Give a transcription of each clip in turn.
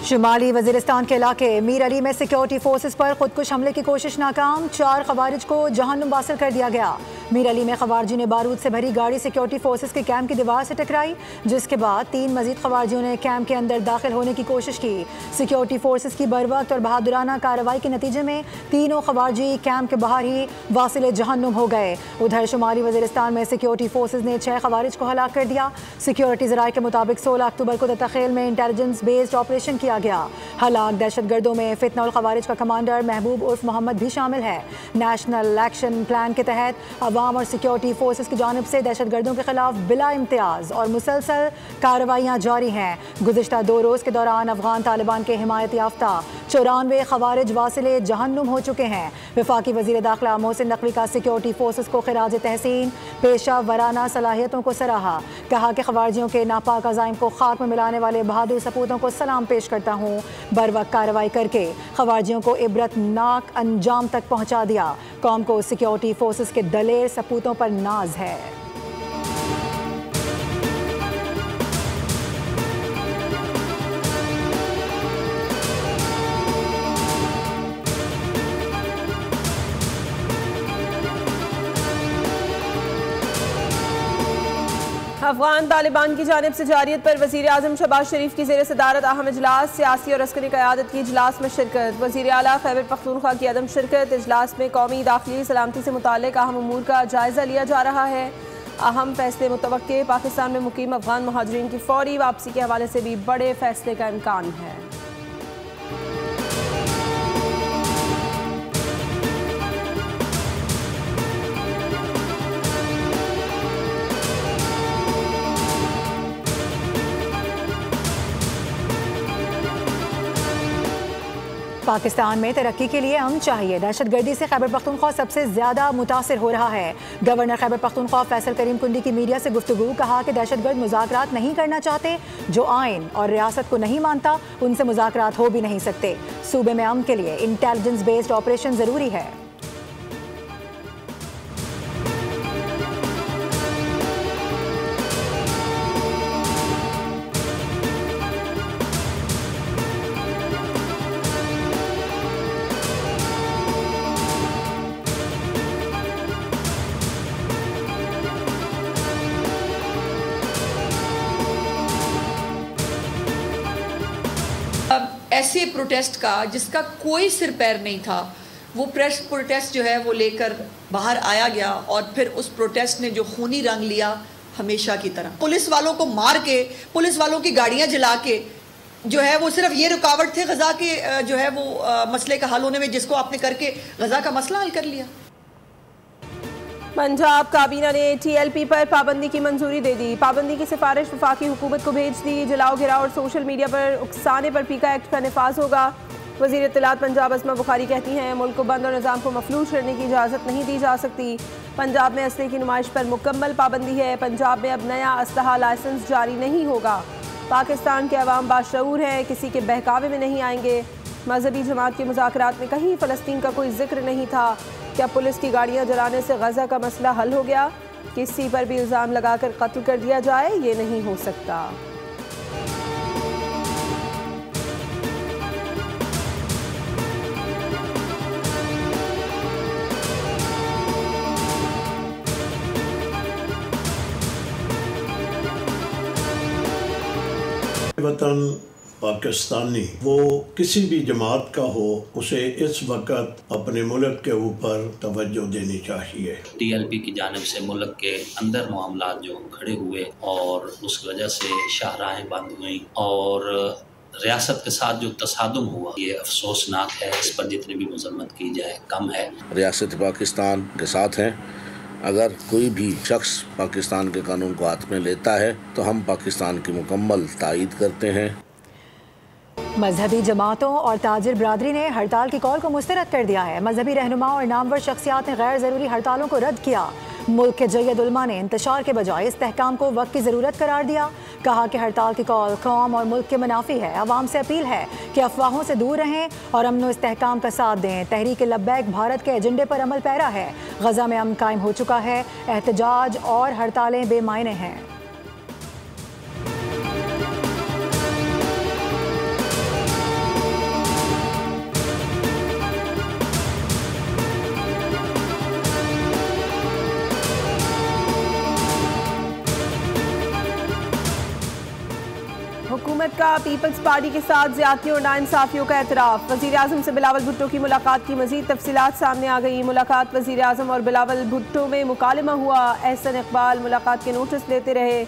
शुमाली वजीरिस्तान के इलाके मीर अली में सिक्योरिटी फोर्सेस पर खुदकुश हमले की कोशिश नाकाम। 4 खवारिज को जहन्नुम वासिल कर दिया गया। मीर अली में खवारजी ने बारूद से भरी गाड़ी सिक्योरिटी फोर्सेस के कैंप की दीवार से टकराई, जिसके बाद 3 मजीद खवारजियों ने कैंप के अंदर दाखिल होने की कोशिश की। सिक्योरिटी फोर्सेस की बरवक्त और बहादुराना कार्रवाई के नतीजे में तीनों खवारजी कैंप के बाहर ही वासिल जहन्नुम हो गए। उधर शुमाली वजीरिस्तान में सिक्योरिटी फोर्सेस ने 6 खवारिज को हलाक कर दिया। सिक्योरिटी ज़राए के मुताबिक 16 अक्टूबर को दत्ताखेल में इंटेलिजेंस बेस्ड ऑपरेशन किया गया। हलाक दहशतगर्दों में फितना उल खवारिज का कमांडर महबूब उर्फ मोहम्मद भी शामिल है। नेशनल एक्शन प्लान के तहत अवाम और सिक्योरिटी फोर्सेस की जानिब से दहशतगर्दों के खिलाफ बिला इम्तियाज और मुसलसल कार्रवाइयाँ जारी हैं। गुज़िश्ता 2 रोज़ के दौरान अफगान तालिबान के हिमायत याफ्ता 94 खवारिज वासिले जहन्नुम हो चुके हैं। वफाकी वज़ीर दाखिला मोहसिन नकवी का सिक्योरिटी फोर्सेस को खिराज तहसीन पेशा वराना सलाहियतों को सराहा। कहा कि खवारजियों के नापाक अज़ाइम को खाक में मिलाने वाले बहादुर सपूतों को सलाम पेश करता हूँ। बर वक्त कार्रवाई करके खवारजियों को इबरतनाक अंजाम तक पहुँचा दिया। कौम को सिक्योरिटी फोर्सेस के दलेर सपूतों पर नाज है। अफगान तालिबान की जानिब से जारियत पर वज़ीर आज़म शहबाज शरीफ की ज़ेर सदारत अहम इजलास, सियासी और अस्करी क़यादत की इजलास में शिरकत। वज़ीर आला खैबर पख्तूनख्वा की अदम शिरकत। इजलास में कौमी दाखिली सलामती से मुताल्लिक़ अहम उमूर का जायज़ा लिया जा रहा है। अहम फैसले मुतवक्के। पाकिस्तान में मुकीम अफगान महाजरीन की फौरी वापसी के हवाले से भी बड़े फैसले का इम्कान है। पाकिस्तान में तरक्की के लिए अमन चाहिए। दहशतगर्दी से खैबर पख्तूनख्वा सबसे ज़्यादा मुतासिर हो रहा है। गवर्नर खैबर पख्तूनख्वा फैसल करीम कुंडी की मीडिया से गुफ्तगू। कहा कि दहशतगर्द मुज़ाकरात नहीं करना चाहते। जो आइन और रियासत को नहीं मानता उनसे मुज़ाकरात हो भी नहीं सकते। सूबे में अमन के लिए इंटेलिजेंस बेस्ड ऑपरेशन ज़रूरी है। ऐसे प्रोटेस्ट का जिसका कोई सिर पैर नहीं था, वो प्रोटेस्ट जो है वो लेकर बाहर आया गया और फिर उस प्रोटेस्ट ने जो खूनी रंग लिया हमेशा की तरह, पुलिस वालों को मार के, पुलिस वालों की गाड़ियां जला के जो है वो सिर्फ ये रुकावट थे गजा के जो है वो मसले का हल होने में, जिसको आपने करके गजा का मसला हल कर लिया। पंजाब काबीना ने TLP पर पाबंदी की मंजूरी दे दी। पाबंदी की सिफारिश वफाकी हुकूमत को भेज दी। जलाओ गिराओ और सोशल मीडिया पर उकसाने पर पीका एक्ट का नफाज होगा। वज़ीर इत्तलात पंजाब अस्मा बुखारी कहती हैं मुल्क को बंद और निज़ाम को मफलूज करने की इजाज़त नहीं दी जा सकती। पंजाब में असले की नुमाइश पर मुकम्मल पाबंदी है। पंजाब में अब नया असलहा लाइसेंस जारी नहीं होगा। पाकिस्तान के अवाम बाशऊर हैं, किसी के बहकावे में नहीं आएंगे। मजहबी जमात के मुज़ाकरात में कहीं फ़लस्तीन का कोई जिक्र नहीं था। क्या पुलिस की गाड़ियां जलाने से गजा का मसला हल हो गया? किसी पर भी इल्ज़ाम लगाकर कत्ल कर दिया जाए, ये नहीं हो सकता। वतन पाकिस्तानी वो किसी भी जमात का हो, उसे इस वक्त अपने मुल्क के ऊपर तवज्जो देनी चाहिए। TLP की जानिब से मुल्क के अंदर मामलात जो खड़े हुए और उस वजह से शाहराहें बंद हुई और रियासत के साथ जो तसादुम हुआ, ये अफसोसनाक है। इस पर जितनी भी मजम्मत की जाए कम है। रियासत पाकिस्तान के साथ हैं। अगर कोई भी शख्स पाकिस्तान के कानून को हाथ में लेता है तो हम पाकिस्तान की मुकम्मल तायीद करते हैं। मजहबी जमातों और ताजिर बरादरी ने हड़ताल की कॉल को मुस्तरद कर दिया है। मजहबी रहनुमाओं और नामवर शख्सियात ने गैर ज़रूरी हड़तालों को रद्द किया। मुल्क के जय्यद उलमा ने इंतशार के बजाय इस्तेहकाम को वक्त की ज़रूरत करार दिया। कहा कि हड़ताल की कॉल कौम और मुल्क के मुनाफी है। अवाम से अपील है कि अफवाहों से दूर रहें और अमन व इस्तेहकाम का साथ दें। तहरीक लब्बैक भारत के एजेंडे पर अमल पैरा है। गजा में अमन कायम हो चुका है। एहतजाज और हड़तालें बेमायने हैं। हुकूमत का पीपल्स पार्टी के साथ ज्यादतियों और नाइंसाफियों का एतराफ़। वज़ीर आज़म से बिलावल भुट्टो की मुलाकात की मज़ीद तफसीलात सामने आ गई। मुलाकात वज़ीर आज़म और बिलावल भुट्टो में मुकालमा हुआ। एहसन इकबाल मुलाकात के नोटिस लेते रहे।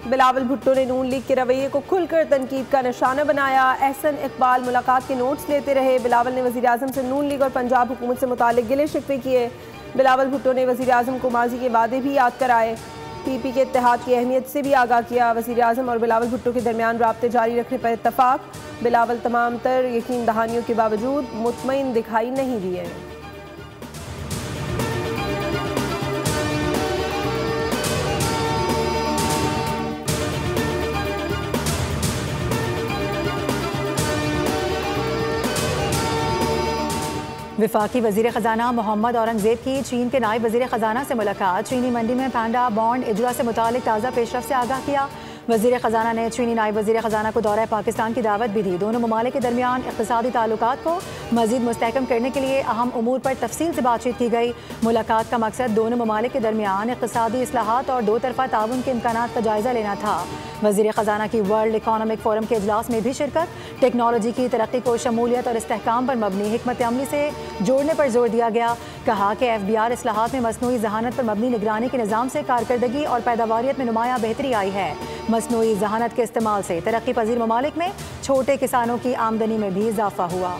बिलावल भुट्टो ने नून लीग के रवैये को खुलकर तनकीद का निशाना बनाया। एहसन इकबाल मुलाकात के नोट्स लेते रहे। बिलावल ने वज़ीर आज़म से नून लीग और पंजाब हुकूमत से मुतालिक गिले शिकवे किए। बिलावल भुट्टो ने वज़ीर आज़म को माजी के वादे भी याद कराए। पीपी के इत्तेहाद की अहमियत से भी आगाह किया। वज़ीर आज़म और बिलावल भुट्टो के दरमियान राब्ते जारी रखने पर इत्तफाक। बिलावल तमाम तर यकीन दहानियों के बावजूद मुतमईन दिखाई नहीं दिए। वफाकी वज़ीर ख़जाना मोहम्मद औरंगज़ेब की चीन के नायब वज़ीर ख़जाना से मुलाकात। चीनी मंडी में पैंडा बॉन्ड इजरा से मुतालिक ताज़ा पेशरफ से आगाह किया। वज़ीर ख़जाना ने चीनी नायब वज़ीर ख़जाना को दौरा पाकिस्तान की दावत भी दी। दोनों ममालिक के दरमियान इक़्तिसादी ताल्लुकात को मज़ीद मुस्तहकम करने के लिए अहम उमूर पर तफसील से बातचीत की गई। मुलाकात का मकसद दोनों ममालिक के दरमियान इक़्तिसादी इस्लाहात और दो तरफ़ा ताउन के इम्कानात का जायज़ा लेना था। वज़ीर ख़जाना की वर्ल्ड इकॉनमिक फोरम के इजलास में भी शिरकत। टेक्नोलॉजी की तरक्की को शमूलियत और इस्तेहकाम पर मबनी हिकमत अमली से जोड़ने पर जोर दिया गया। कहा कि FBR इस्लाहात में मसनूई जहानत पर मबनी निगरानी के निज़ाम से कारकर्दगी और पैदावारियत में नुमाया बेहतरी आई है। मसनूई जहानत के इस्तेमाल से तरक्की पजीर ममालिक में छोटे किसानों की आमदनी में भी इजाफा हुआ।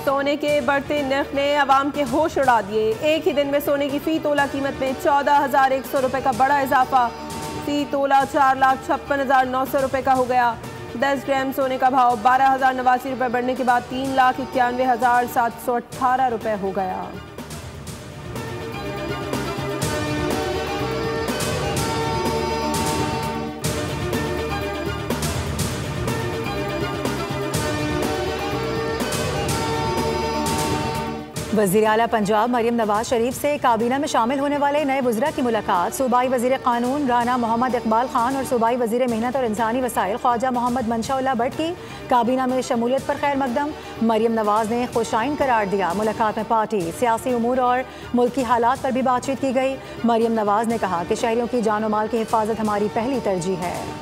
सोने के बढ़ते नर्ख ने आवाम के होश उड़ा दिए। एक ही दिन में सोने की फ़ी तोला कीमत में 14,100 रुपये का बड़ा इजाफा। फ़ी तोला 4,56,900 रुपये का हो गया। 10 ग्राम सोने का भाव 12,089 रुपये बढ़ने के बाद 3,91,718 रुपये हो गया। वज़ीर आला पंजाब मरियम नवाज शरीफ से काबीना में शामिल होने वाले नए वज़रा की मुलाकात। सूबाई वज़ीर क़ानून राना मोहम्मद इकबाल खान और सूबाई वज़ीर मेहनत और इंसानी वसाइल ख्वाजा मोहम्मद मंशा भट्ट की काबीना में शमूलियत पर खैर मकदम। मरियम नवाज ने खुशाइन करार दिया। मुलाकात में पार्टी, सियासी उमूर और मुल्की हालात पर भी बातचीत की गई। मरियम नवाज ने कहा कि शहरियों की जान और माल की हिफाजत हमारी पहली तरजीह है।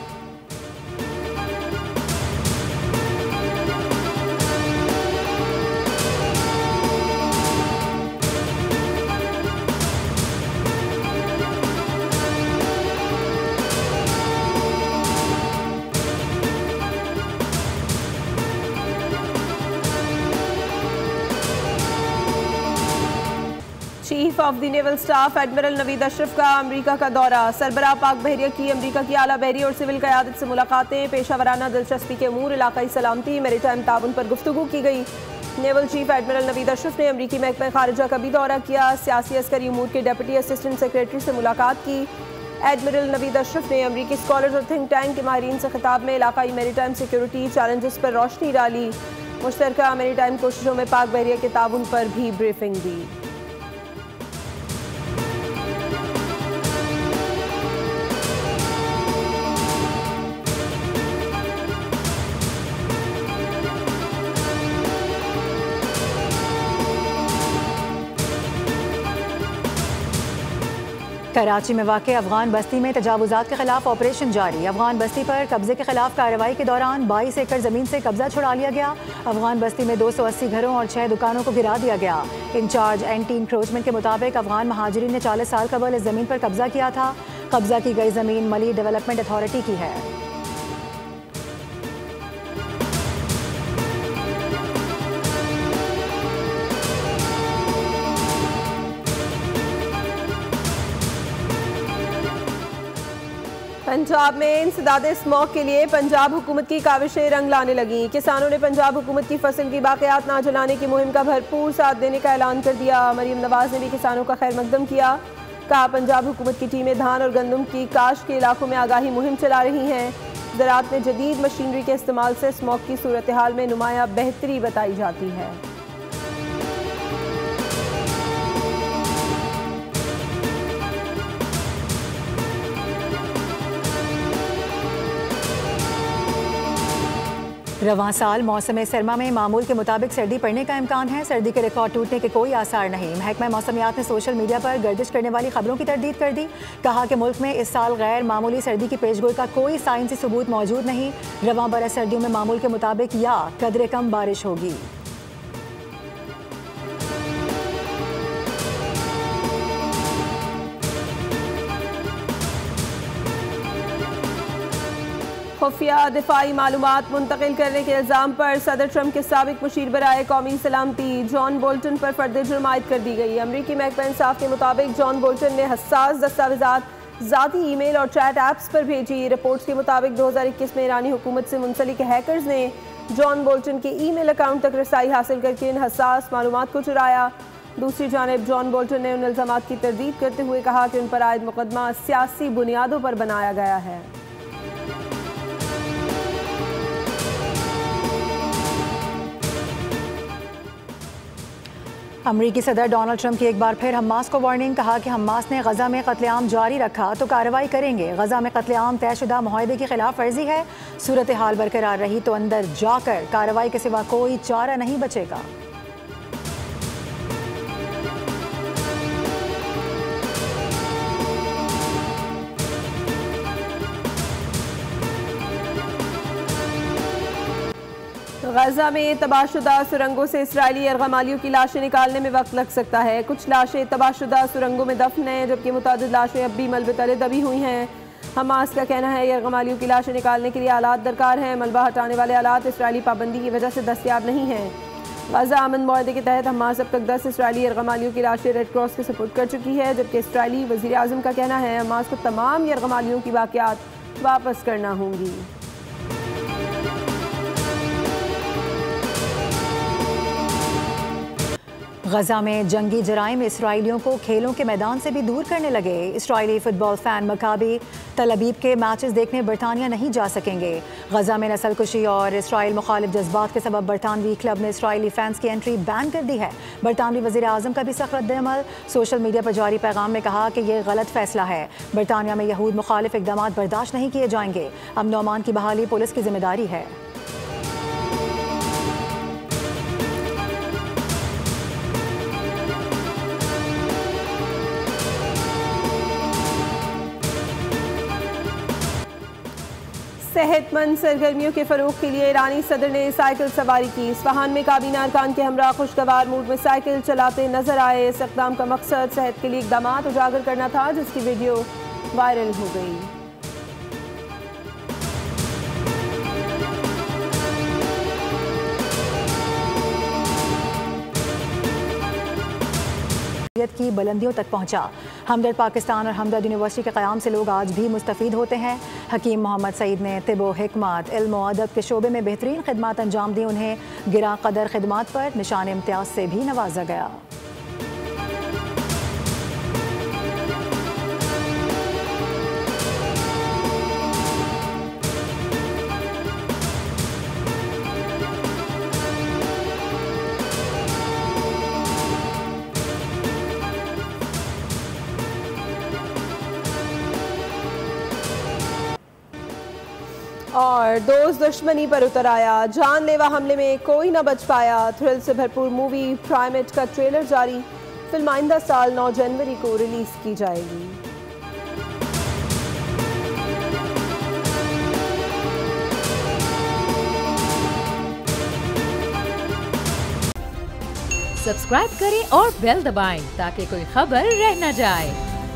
Chief of the naval staff admiral Naveed Ashraf का अमरीका का दौरा। सरबराह पाक बहरिया की अमरीका की आला बहरी और सिविल क़यादत से मुलाकातें। पेशावराना दिलचस्पी के अमूर, इलाकाई सलामती, मैरीटाइम ताउन पर गुफ्तगू की गई। Naval chief admiral Naveed Ashraf ने अमरीकी महकमा खारिजा का भी दौरा किया। सियासी अस्करी उमूर के डिप्टी असिस्टेंट सेक्रेटरी से मुलाकात की। एडमिरल नवीद अशरफ ने अमरीकी स्कॉलर्स और थिंक टैंक के माहिरीन से खिताब में इलाकाई मैरीटाइम सिक्योरिटी चैलेंजेस पर रोशनी डाली। मुश्तरका मैरीटाइम कोशिशों में पाक बहरिया के ताउन पर भी ब्रीफिंग दी। कराची में वाक़ अफगान बस्ती में तजावुज़ात के खिलाफ ऑपरेशन जारी। अफगान बस्ती पर कब्जे के खिलाफ कार्रवाई के दौरान 22 एकड़ ज़मीन से कब्जा छुड़ा लिया गया। अफगान बस्ती में 280 घरों और 6 दुकानों को गिरा दिया गया। इंचार्ज एंटी इंक्रोचमेंट के मुताबिक अफगान महाजिरीन ने 40 साल कबल इस ज़मीन पर कब्जा किया था। कब्जा की गई ज़मीन मली डेवलपमेंट अथॉरिटी की है। पंजाब में इंसदाद स्मॉग के लिए पंजाब हुकूमत की काविशें रंग लाने लगी। किसानों ने पंजाब हुकूमत की फसल की बाक़ियात ना जलाने की मुहिम का भरपूर साथ देने का ऐलान कर दिया। मरियम नवाज ने भी किसानों का खैर मकदम किया। कहा पंजाब हुकूमत की टीमें धान और गंदम की काश्त के इलाकों में आगाही मुहिम चला रही हैं। ज़राअत में जदीद मशीनरी के इस्तेमाल से स्मॉग की सूरत हाल में नुमाया बेहतरी बताई जाती है। रवां साल मौसम सरमा में मामूल के मुताबिक सर्दी पड़ने का इम्कान है। सर्दी के रिकॉर्ड टूटने के कोई आसार नहीं। महकमा मौसमियात ने सोशल मीडिया पर गर्दिश करने वाली खबरों की तरदीद कर दी। कहा कि मुल्क में इस साल गैर मामूली सर्दी की पेशगोई का कोई साइंसी सबूत मौजूद नहीं। रवां बरस सर्दियों में मामूल के मुताबिक या कदरे कम बारिश होगी। खुफिया दिफाई मालूमात मुंतकिल करने के इल्ज़ाम पर सदर ट्रंप के साबिक मुशीर बराए कौमी सलामती जॉन बोल्टन पर फर्द जुर्म आयद कर दी गई। अमरीकी महकमा इंसाफ के मुताबिक जॉन बोल्टन ने हसास दस्तावेजात ज़ाती ईमेल और चैट ऐप्स पर भेजी। रिपोर्ट्स के मुताबिक 2021 में ईरानी हुकूमत से मुंसलिक हैकर्स ने जॉन बोल्टन के ईमेल अकाउंट तक रसाई हासिल करके इन हसास मालूमात को चुराया। दूसरी जानिब जॉन बोल्टन ने उन इल्ज़ामात की तरदीद करते हुए कहा कि उन पर आयद मुकदमा सियासी बुनियादों पर बनाया गया है। अमरीकी सदर डोनाल्ड ट्रंप की एक बार फिर हमास को वार्निंग। कहा कि हमास ने गजा में कत्लेआम जारी रखा तो कार्रवाई करेंगे। गजा में कत्लेआम तयशुदा मुआहदे की खिलाफ वर्जी है। सूरत हाल बरकरार रही तो अंदर जाकर कार्रवाई के सिवा कोई चारा नहीं बचेगा। गजा में तबाहशुदा सुरंगों से इसराइली यरगमालियों की लाशें निकालने में वक्त लग सकता है। कुछ लाशें तबाहशुदा सुरंगों में दफन हैं जबकि मुतादिद लाशें अब भी मलबे तले दबी हुई हैं। हमास का कहना है यरगमालियों की लाशें निकालने के लिए आलात दरकार हैं। मलबा हटाने वाले आलात इसराइली पाबंदी की वजह से दस्तयाब नहीं हैं। गजा अमन मुआहदे के तहत हमास अब तक 10 इसराइली यरगमालियों की लाशें रेड क्रॉस के सपुर्द कर चुकी है जबकि इसराइली वज़ीर आज़म का कहना है हमास को तमाम यरगमालियों की बाक़ियात वापस करना होंगी। गजा में जंगी जराइम इसराइलियों को खेलों के मैदान से भी दूर करने लगे। इसराइली फुटबॉल फैन मकाबी तल अबीब के मैचेस देखने बरतानिया नहीं जा सकेंगे। गजा में नस्लकुशी और इसराइल मुखालिफ जज्बात के सबब बरतानवी क्लब ने इसराइली फैंस की एंट्री बैन कर दी है। बरतानवी वज़ीर आज़म का भी सख्त रद्द-ए-अमल। सोशल मीडिया पर जारी पैगाम में कहा कि यह गलत फैसला है। बरतानिया में यहूद मुखालिफ इक़दाम बर्दाश्त नहीं किए जाएंगे। अमन व अमान की बहाली पुलिस की जिम्मेदारी है। सेहतमंद सरगर्मियों के फ़रोग़ के लिए ईरानी सदर ने साइकिल सवारी की। इस्फहान में काबीना अरकान के हमरा खुशगवार मूड में साइकिल चलाते नजर आए। इस इक़दाम का मकसद सेहत के लिए इक़दामात उजागर करना था जिसकी वीडियो वायरल हो गई। की बुलंदियों तक पहुंचा। हमदर्द पाकिस्तान और हमदर्द यूनिवर्सिटी के क़याम से लोग आज भी मुस्तफ़ीद होते हैं। हकीम मोहम्मद सईद ने तिब हिकमत इल्म और अदब के शोबे में बेहतरीन खिदमत अंजाम दी। उन्हें गिरा कदर खिदमत पर निशान इम्तियाज़ से भी नवाजा गया। और दोस्त दुश्मनी पर उतर आया। जानलेवा हमले में कोई न बच पाया। थ्रिल से भरपूर मूवी प्राइमेट का ट्रेलर जारी। फिल्म आइंदा साल 9 जनवरी को रिलीज की जाएगी। सब्सक्राइब करें और बेल दबाएं ताकि कोई खबर रह न जाए।